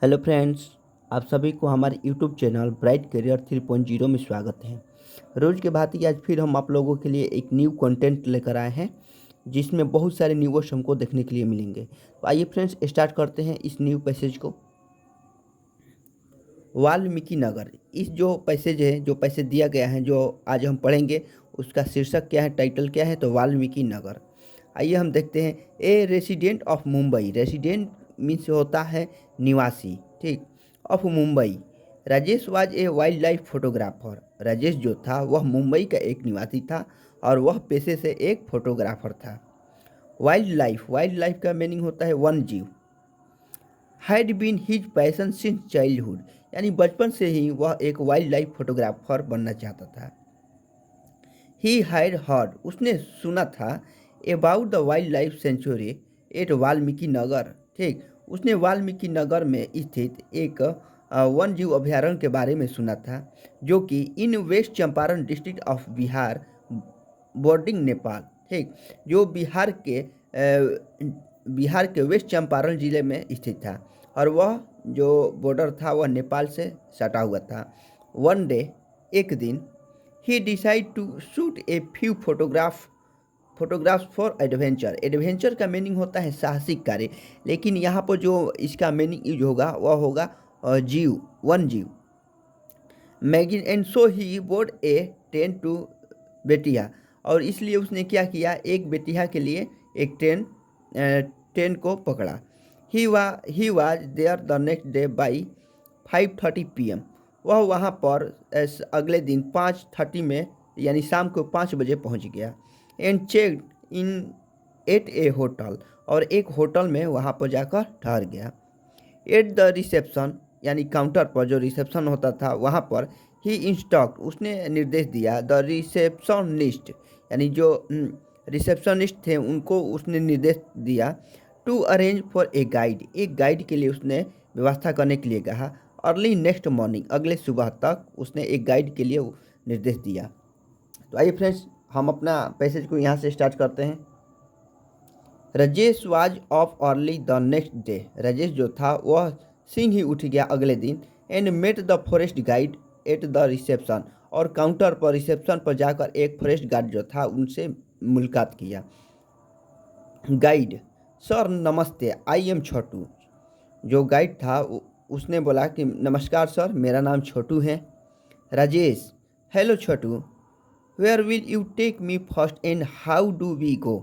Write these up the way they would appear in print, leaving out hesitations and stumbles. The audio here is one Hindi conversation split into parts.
हेलो फ्रेंड्स, आप सभी को हमारे यूट्यूब चैनल ब्राइट करियर 3.0 में स्वागत है। रोज़ के भांति आज फिर हम आप लोगों के लिए एक न्यू कंटेंट लेकर आए हैं, जिसमें बहुत सारे न्यू वर्ड्स हमको देखने के लिए मिलेंगे। तो आइए फ्रेंड्स, स्टार्ट करते हैं इस न्यू पैसेज को। वाल्मीकि नगर, इस जो पैसेज है, जो पैसेज दिया गया है, जो आज हम पढ़ेंगे, उसका शीर्षक क्या है, टाइटल क्या है? तो वाल्मीकि नगर। आइए हम देखते हैं। A resident of Mumbai, resident means होता है निवासी, ठीक, of Mumbai. Rajesh was a wild life photographer, Rajesh जो था वह मुंबई का एक निवासी था और वह पेशे से एक फोटोग्राफर था। वाइल्ड लाइफ, वाइल्ड लाइफ का मीनिंग होता है वन जीव। Had been his passion since childhood, यानी बचपन से ही वह एक वाइल्ड लाइफ फोटोग्राफर बनना चाहता था। ही हैड हर्ड, उसने सुना था, about the wild life sanctuary at Valmiki Nagar, ठीक, उसने वाल्मीकि नगर में स्थित एक वन जीव अभयारण्य के बारे में सुना था, जो कि in west Champaran district of Bihar, bordering Nepal, ठीक, जो बिहार के वेस्ट चंपारण जिले में स्थित था और वह जो बॉर्डर था वह नेपाल से सटा हुआ था। वन डे, एक दिन, he decided to shoot a few photographs for adventure. Adventure का मीनिंग होता है साहसिक कार्य, लेकिन यहाँ पर जो इसका मीनिंग यूज होगा वह होगा जीव, वन जीव। मैगिन and so he board a train to Bettiah, और इसलिए उसने क्या किया, एक बेटिया के लिए एक ट्रेन को पकड़ा। He was there the next day by 5:30 PM। वह वहाँ पर अगले दिन 5:30 में, यानी शाम को 5 बजे पहुँच गया। And check in at a hotel, और एक होटल में वहाँ पर जाकर ठहर गया। एट द रिसेप्शन, यानी काउंटर पर जो रिसेप्शन होता था वहाँ पर, ही इंस्ट्रक्ट, उसने निर्देश दिया, द रिसेप्शनिस्ट, यानी जो रिसेप्शनिस्ट थे उनको उसने निर्देश दिया, to arrange for a guide, एक गाइड के लिए उसने व्यवस्था करने के लिए कहा। अर्ली नेक्स्ट मॉर्निंग, अगले सुबह तक उसने एक गाइड के लिए निर्देश दिया। तो आइए फ्रेंड्स, हम अपना पैसेज को यहाँ से स्टार्ट करते हैं। Rajesh was off early the next day, Rajesh जो था वह सिंह ही उठ गया अगले दिन। And met the forest guide at the reception, और काउंटर पर, रिसेप्शन पर जाकर एक फॉरेस्ट गार्ड जो था उनसे मुलाकात किया। गाइड, सर नमस्ते, आई एम छोटू। जो गाइड था उसने बोला कि नमस्कार सर, मेरा नाम छोटू है। Rajesh, hello Chhotu, where will you take me first and how do we go,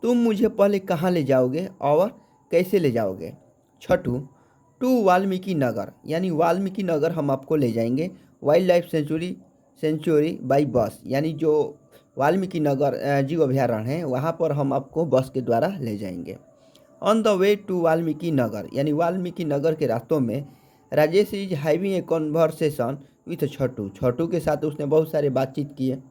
तुम मुझे पहले कहाँ ले जाओगे और कैसे ले जाओगे? छोटू, टू वाल्मीकि नगर, यानी वाल्मीकि नगर हम आपको ले जाएंगे। Wild life century by bus, यानी जो वाल्मीकि नगर जीव अभयारण्य है वहाँ पर हम आपको बस के द्वारा ले जाएंगे। On the way to Valmiki Nagar, यानी वाल्मीकि नगर के रास्तों में, Rajesh is having a conversation with Chhotu, Chhotu के साथ उसने बहुत सारे बातचीत किए।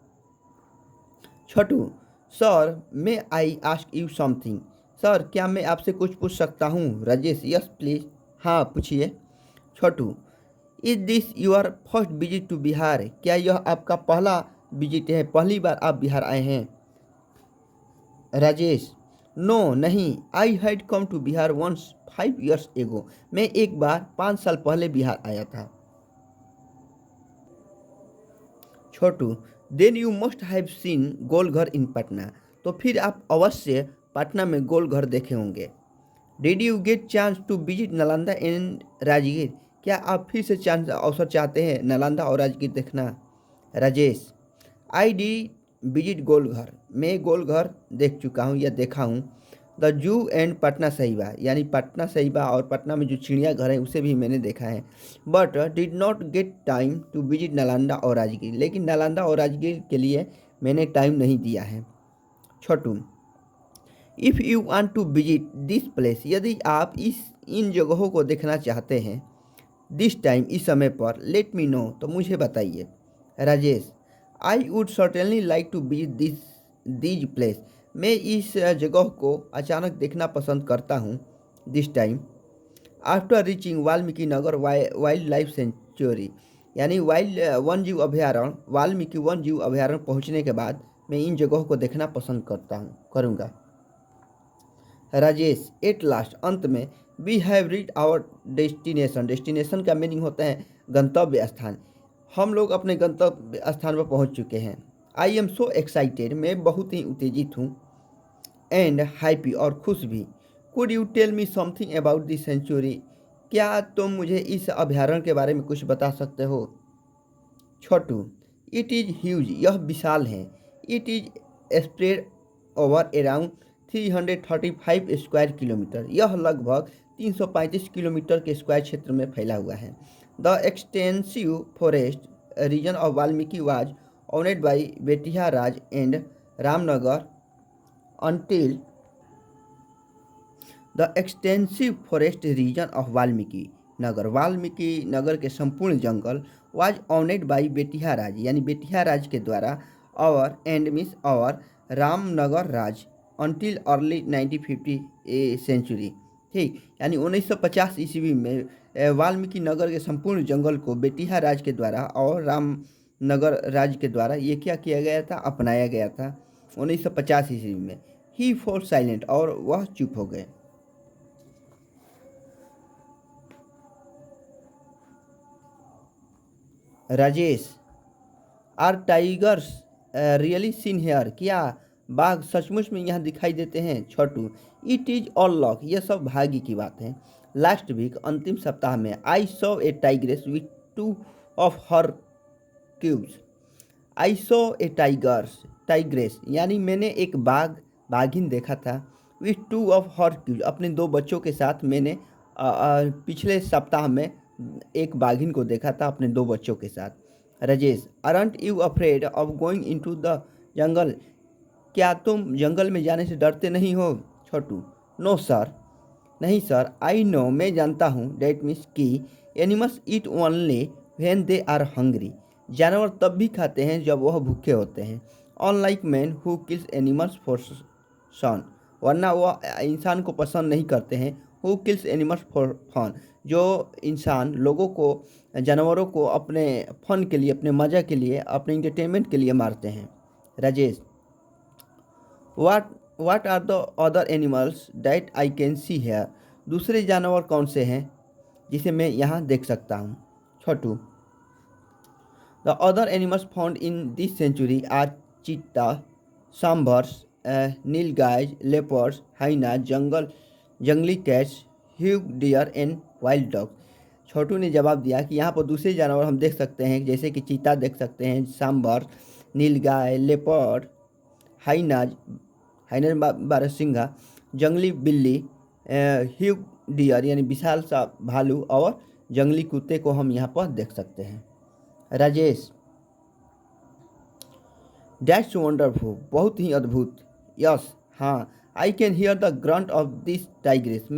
Chhotu, sir may I ask you something, sir क्या मैं आपसे कुछ पूछ सकता हूँ? राजेश, यस प्लीज, हाँ पूछिए। Chhotu, is this your first visit to Bihar, क्या यह आपका पहला विजिट है, पहली बार आप बिहार आए हैं? राजेश, नो नहीं, I had come to Bihar once 5 years एगो, मैं एक बार 5 साल पहले बिहार आया था। Chhotu, then you must have seen Golghar in Patna, तो फिर आप अवश्य पटना में गोलघर देखे होंगे। Did you get chance to visit Nalanda and Rajgir, क्या आप फिर से चांस अवसर चाहते हैं नालंदा और राजगीर देखना? Rajesh, I D visit Golghar, मैं गोलघर देख चुका हूँ या देखा हूँ। द जू एंड पटना साहिबा, यानी पटना साहिबा और पटना में जो चिड़ियाघर है उसे भी मैंने देखा है। But did not get time to visit Nalanda और राजगीर, लेकिन नालंदा और राजगीर के लिए मैंने टाइम नहीं दिया है। Chhotu, if you want to visit this place, यदि आप इन जगहों को देखना चाहते हैं, दिस टाइम, इस समय पर, लेट मी नो, तो मुझे बताइए। Rajesh, I would certainly like to visit these place, मैं इस जगह को अचानक देखना पसंद करता हूँ। This time, after reaching Valmiki Nagar wild life sanctuary, यानी वन जीव अभयारण्य, वाल्मीकि वन जीव अभयारण्य पहुँचने के बाद मैं इन जगहों को देखना पसंद करूँगा। राजेश, एट लास्ट, अंत में, we have reach our destination. Destination का मीनिंग होता है गंतव्य स्थान। हम लोग अपने गंतव्य स्थान पर पहुंच चुके हैं। आई एम सो एक्साइटेड, मैं बहुत ही उत्तेजित हूँ। एंड हैप्पी, और खुश भी। Could you tell me something about this sanctuary, क्या तुम मुझे इस अभयारण्य के बारे में कुछ बता सकते हो? छोटू, इट इज़ ह्यूज, यह विशाल है। It is spread over around 335 square kilometre, यह लगभग 335 किलोमीटर के स्क्वायर क्षेत्र में फैला हुआ है। The extensive forest region of Valmiki was owned by Bettiah Raj and Ramnagar until the extensive forest region of Valmiki Nagar, Valmiki Nagar के संपूर्ण जंगल वाज ऑनेड बाई बेटिया राज, यानी बेटिया राज के द्वारा, और एंड मिस और रामनगर राज until अर्ली 1950 सेंचुरी। ठीक, यानी 1950 ईस्वी में वाल्मीकि नगर के संपूर्ण जंगल को बेटिया राज के द्वारा और रामनगर राज के द्वारा ये क्या किया गया था, अपनाया गया था 1950 ईस्वी में। ही फॉर साइलेंट, और वह चुप हो गए। Rajesh, are tigers really seen here, क्या बाघ सचमुच में यहाँ दिखाई देते हैं? Chhotu, it is all luck, यह सब भाग्य की बात है। लास्ट वीक, अंतिम सप्ताह में, I saw a tigress with 2 of her cubes. I saw a tigress, यानी मैंने एक बाघिन देखा था। विथ 2 ऑफ हर क्यूब्स, अपने 2 बच्चों के साथ मैंने पिछले सप्ताह में एक बाघिन को देखा था अपने 2 बच्चों के साथ। Rajesh, aren't you afraid of going into the jungle, क्या तुम जंगल में जाने से डरते नहीं हो? छोटू, नो सर, नहीं सर, आई नो, मैं जानता हूँ, डैट मीन्स कि animals eat only when they are hungry, जानवर तब भी खाते हैं जब वह भूखे होते हैं। Unlike man who kills animals for fun, वरना वह इंसान को पसंद नहीं करते हैं। Who kills animals for fun, जो इंसान लोगों को, जानवरों को अपने फन के लिए, अपने मज़ा के लिए, अपने इंटरटेनमेंट के लिए मारते हैं। Rajesh, what are the other animals that I can see here, दूसरे जानवर कौन से हैं जिसे मैं यहाँ देख सकता हूँ? Chhotu, the other animals found in this sanctuary are cheetah, sambars, nilgai, leopards, hyena, जंगली cats, huge deer and wild dog. Chhotu ने जवाब दिया कि यहाँ पर दूसरे जानवर हम देख सकते हैं, जैसे कि चीता देख सकते हैं, सांभर, नीलगाय, लेपर्ड, हाइनाज, बारहसिंगा, जंगली बिल्ली, ह्यूग डियर यानी विशाल सा भालू, और जंगली कुत्ते को हम यहाँ पर देख सकते हैं। राजेश, डैट्स वंडरफुल, बहुत ही अद्भुत। यस, हाँ, I can hear the grunt of this tigress,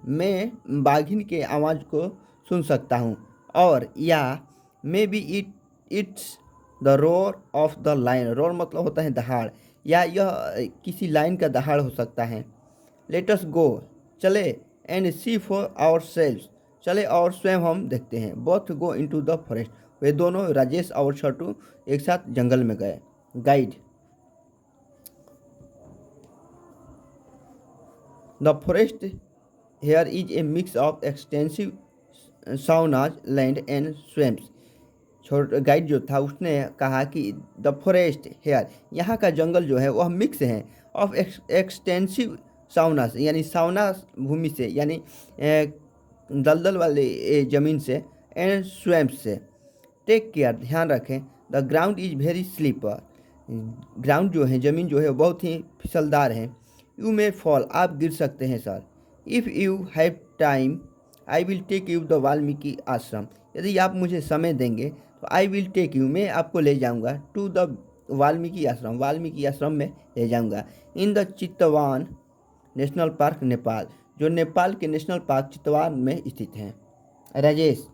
मैं बाघिन के आवाज़ को सुन सकता हूँ। और या may be it's the roar of the line, roar मतलब होता है दहाड़, या यह किसी लाइन का दहाड़ हो सकता है। लेट अस गो, चले, and see for ourselves, चले और स्वयं हम देखते हैं। Both go into the forest, वे दोनों, राजेश और छोटू, एक साथ जंगल में गए। Guide, the forest here is a mix of extensive savannas, land and swamps. Guide जो था उसने कहा कि द फॉरेस्ट हेयर, यहाँ का जंगल जो है वह मिक्स है ऑफ एक्सटेंसिव साउना से, यानी साउना भूमि से, यानी दलदल वाले ज़मीन से, एंड स्वैम्प से। टेक केयर, ध्यान रखें। The ground is very slippery, ground जो है, ज़मीन जो है बहुत ही फिसलदार है। यू मे फॉल, आप गिर सकते हैं sir. If you have time I will take you the Valmiki ashram, यदि आप मुझे समय देंगे तो आई विल टेक यू, मैं आपको ले जाऊंगा, टू द वाल्मीकि आश्रम, वाल्मीकि आश्रम में ले जाऊंगा। In the Chitwan national park, Nepal, जो नेपाल के नेशनल पार्क चितवान में स्थित हैं। राजेश,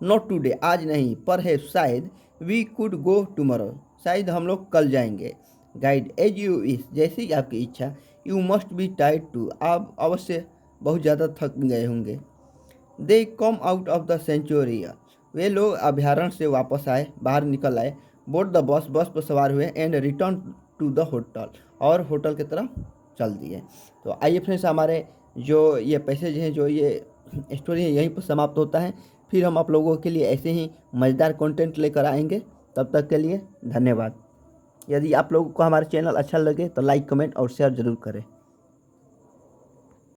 नॉट टुडे, आज नहीं, पर है शायद, वी कुड गो टुमारो, शायद हम लोग कल जाएंगे। गाइड, एज यू विश, जैसे ही आपकी इच्छा। You must be tired too, आप अवश्य बहुत ज़्यादा थक गए होंगे। They come out of the sanctuary, वे लोग अभ्यारण्य से वापस आए, बाहर निकल आए। बोर्ड द बस, बस पर सवार हुए, and return to the hotel, और होटल की तरफ चल दिए। तो आइए फ्रेंड्स, हमारे जो ये पैसेज हैं, जो ये स्टोरी है, यहीं पर समाप्त होता है। फिर हम आप लोगों के लिए ऐसे ही मज़ेदार कंटेंट लेकर आएंगे। तब तक के लिए धन्यवाद। यदि आप लोगों को हमारा चैनल अच्छा लगे तो लाइक, कमेंट और शेयर ज़रूर करें।